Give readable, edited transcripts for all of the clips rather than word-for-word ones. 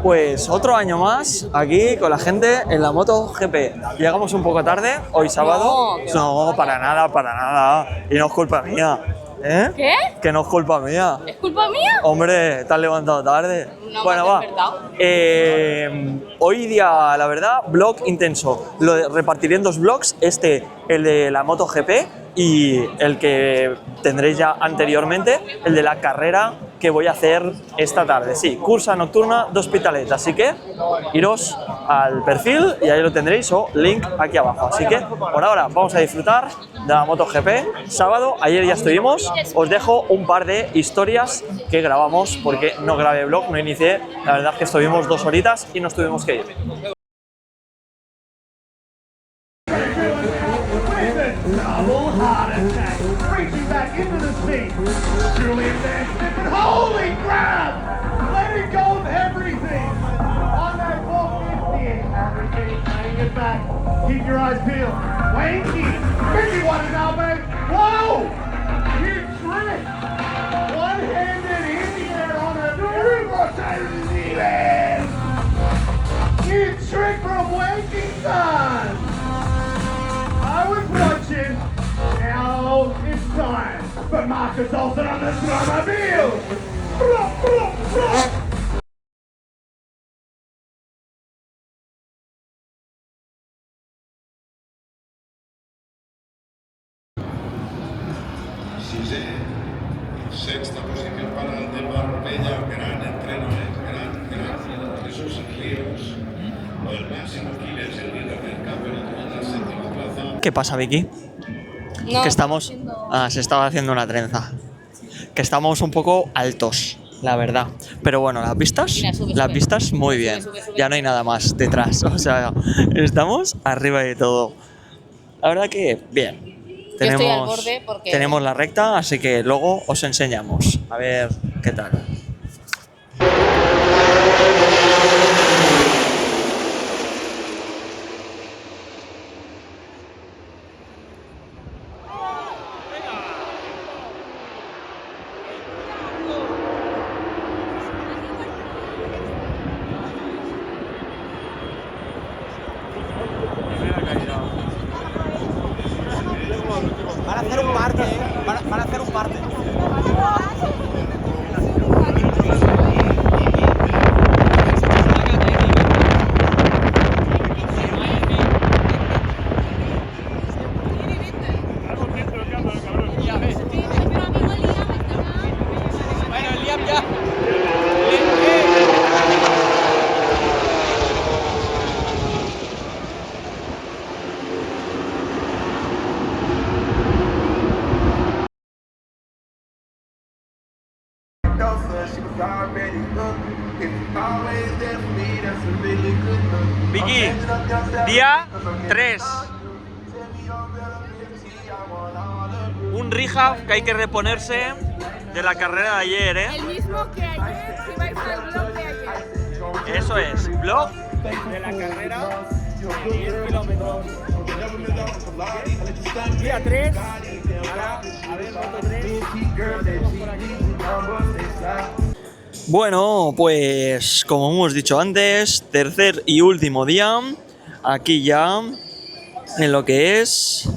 Pues otro año más aquí con la gente en la MotoGP. Llegamos un poco tarde, hoy sábado. No, para nada, para nada. Y no es culpa mía. ¿Eh? ¿Qué? Que no es culpa mía. ¿Es culpa mía? Hombre, te has levantado tarde. No Bueno, me has va. despertado. Hoy día, la verdad, vlog intenso. Repartiré en dos vlogs, el de la MotoGP y el que tendréis ya anteriormente, el de la carrera que voy a hacer esta tarde. Sí, cursa nocturna de Hospitalet, así que iros al perfil y ahí lo tendréis o link aquí abajo. Así que por ahora vamos a disfrutar de la MotoGP sábado. Ayer ya estuvimos, os dejo un par de historias que grabamos porque no grabé vlog, no inicié. La verdad es que estuvimos 2 horitas y nos tuvimos que ir. Holy crap! Letting go of everything! On that 450, everything, bring it back. Keep your eyes peeled. Wanky! 51 now, babe! Whoa! You tricked! One-handed in the air on a New Zealand! You tricked from Wanky son! I was watching. Now it's time for Marcus Olsen on the Drummermobile! Sexta posición para el de Marbella, gran entrenador, gran Jesús Ríos. El máximo killer es el líder del campeonato en la séptima plaza. ¿Qué pasa, Vicky? No, Que estamos... Ah, se estaba haciendo una trenza. Que estamos un poco altos, la verdad. Pero bueno, las vistas, Mira, sube, las sube. vistas muy bien. Sube. Ya no hay nada más detrás. O sea, estamos arriba de todo. La verdad que bien. Yo estoy al borde porque... tenemos la recta, así que luego os enseñamos. A ver qué tal. Van a hacer un parte, van a hacer un parte. Bueno, el Liam ya. Vicky, día 3. Un rehab que hay que reponerse de la carrera de ayer, ¿eh? El mismo que ayer, si vais al blog de ayer. Eso es, blog. De la carrera de 10 kilómetros. Día 3. Ahora, a ver, Moto 3. Por aquí. Bueno, pues como hemos dicho antes, tercer y último día, aquí ya en lo que es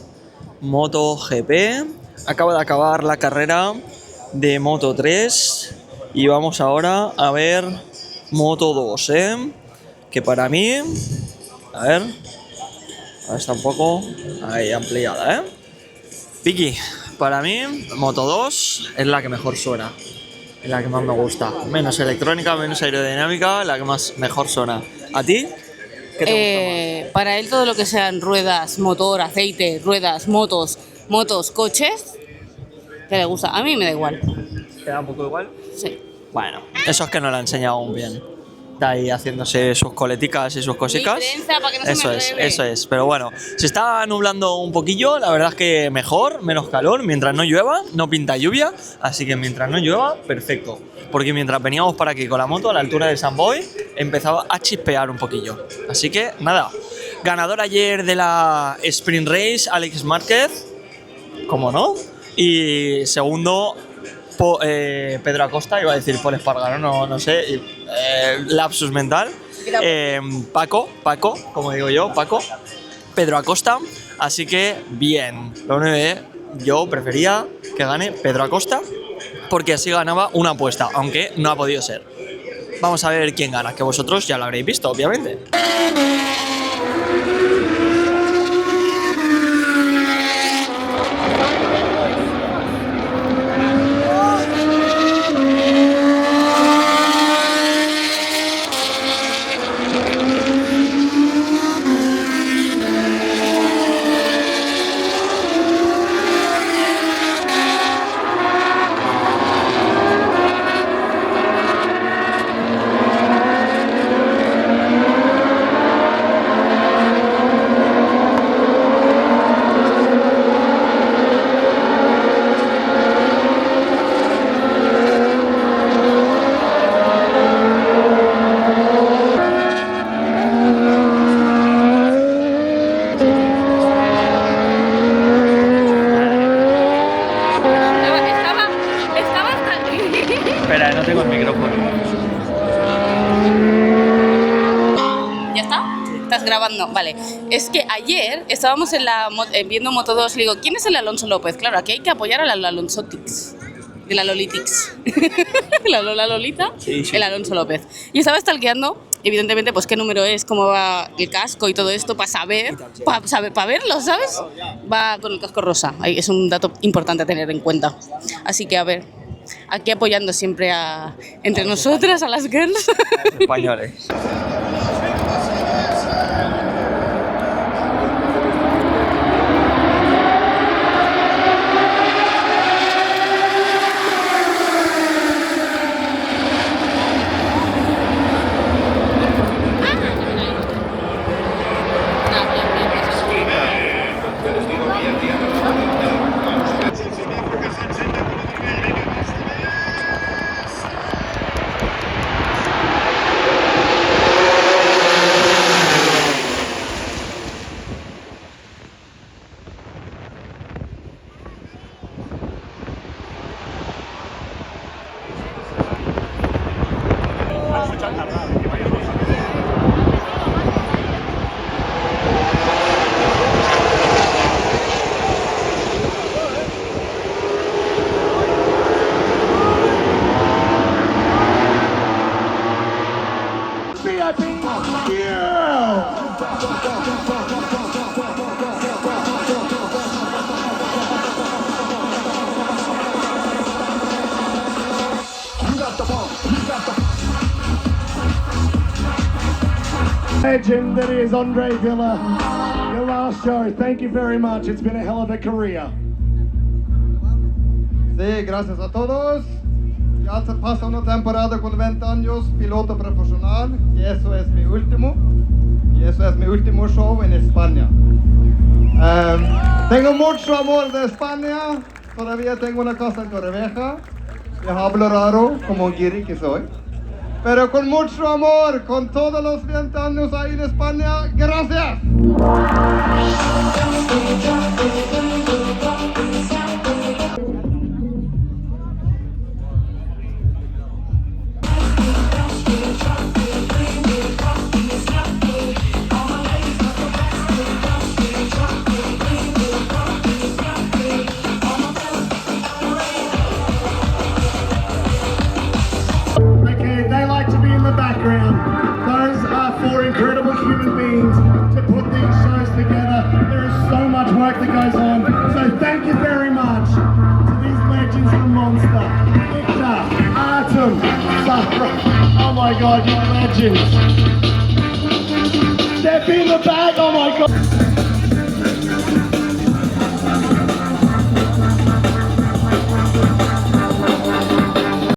MotoGP. Acaba de acabar la carrera de Moto 3 y vamos ahora a ver Moto 2, que para mí, a ver, está un poco ahí ampliada, Vicky, para mí Moto 2 es la que mejor suena. Es la que más me gusta. Menos electrónica, menos aerodinámica, la que más mejor suena. ¿A ti? ¿Qué te gusta más? Para él todo lo que sean ruedas, motor, aceite, ruedas, motos, coches, que le gusta. A mí me da igual. ¿Te da un poco igual? Sí. Bueno, eso es que no lo ha enseñado aún bien. Está ahí haciéndose sus coleticas y sus cositas. Mi trenza para que no se Eso me es, enrede. eso es. Pero bueno, se está nublando un poquillo. La verdad es que mejor, menos calor. Mientras no llueva, no pinta lluvia. Así que mientras no llueva, perfecto. Porque mientras veníamos para aquí con la moto a la altura de San Boy, empezaba a chispear un poquillo. Así que nada. Ganador ayer de la Sprint Race, Alex Márquez. ¿Cómo no? Y segundo, Pedro Acosta, iba a decir Paul Espargaró, no sé, lapsus mental. Paco, como digo yo, Paco, Pedro Acosta, así que bien, lo único que yo prefería que gane Pedro Acosta, porque así ganaba una apuesta, aunque no ha podido ser. Vamos a ver quién gana, que vosotros ya lo habréis visto, obviamente. Estaba hasta aquí. Espera, no tengo el micrófono. ¿Ya está? ¿Estás grabando? Vale. Es que ayer estábamos viendo Moto 2 y digo, ¿quién es el Alonso López? Claro, aquí hay que apoyar al Alonsotix. De la Lolitix. La Lola Lolita, Sí. el Alonso López. Y estaba stalkeando, evidentemente, pues qué número es, cómo va el casco y todo esto, para saber, para verlo, ¿sabes? Va con el casco rosa. Ahí es un dato importante a tener en cuenta. Así que, a ver, aquí apoyando siempre entre nosotras, a las girls. Españoles. Legend that is Andre Villa. Your last show. Thank you very much. It's been a hell of a career. Sí, gracias a todos. Ya se pasa una temporada con 20 años, piloto profesional, y eso es mi último. Y eso es mi último show en España. Tengo mucho amor de España. Todavía tengo una casa en Torrevieja. Y hablo raro, como guiri que soy. Pero con mucho amor, con todos los 20 años ahí en España, gracias. Okay, they like to be in the background. Those are four incredible human beings to put these shows together. There is so much work that goes on. So thank you very much to these legends from Monster. Victor, Artem, Safra. Oh my God, you're legends. Step in the back, oh my God.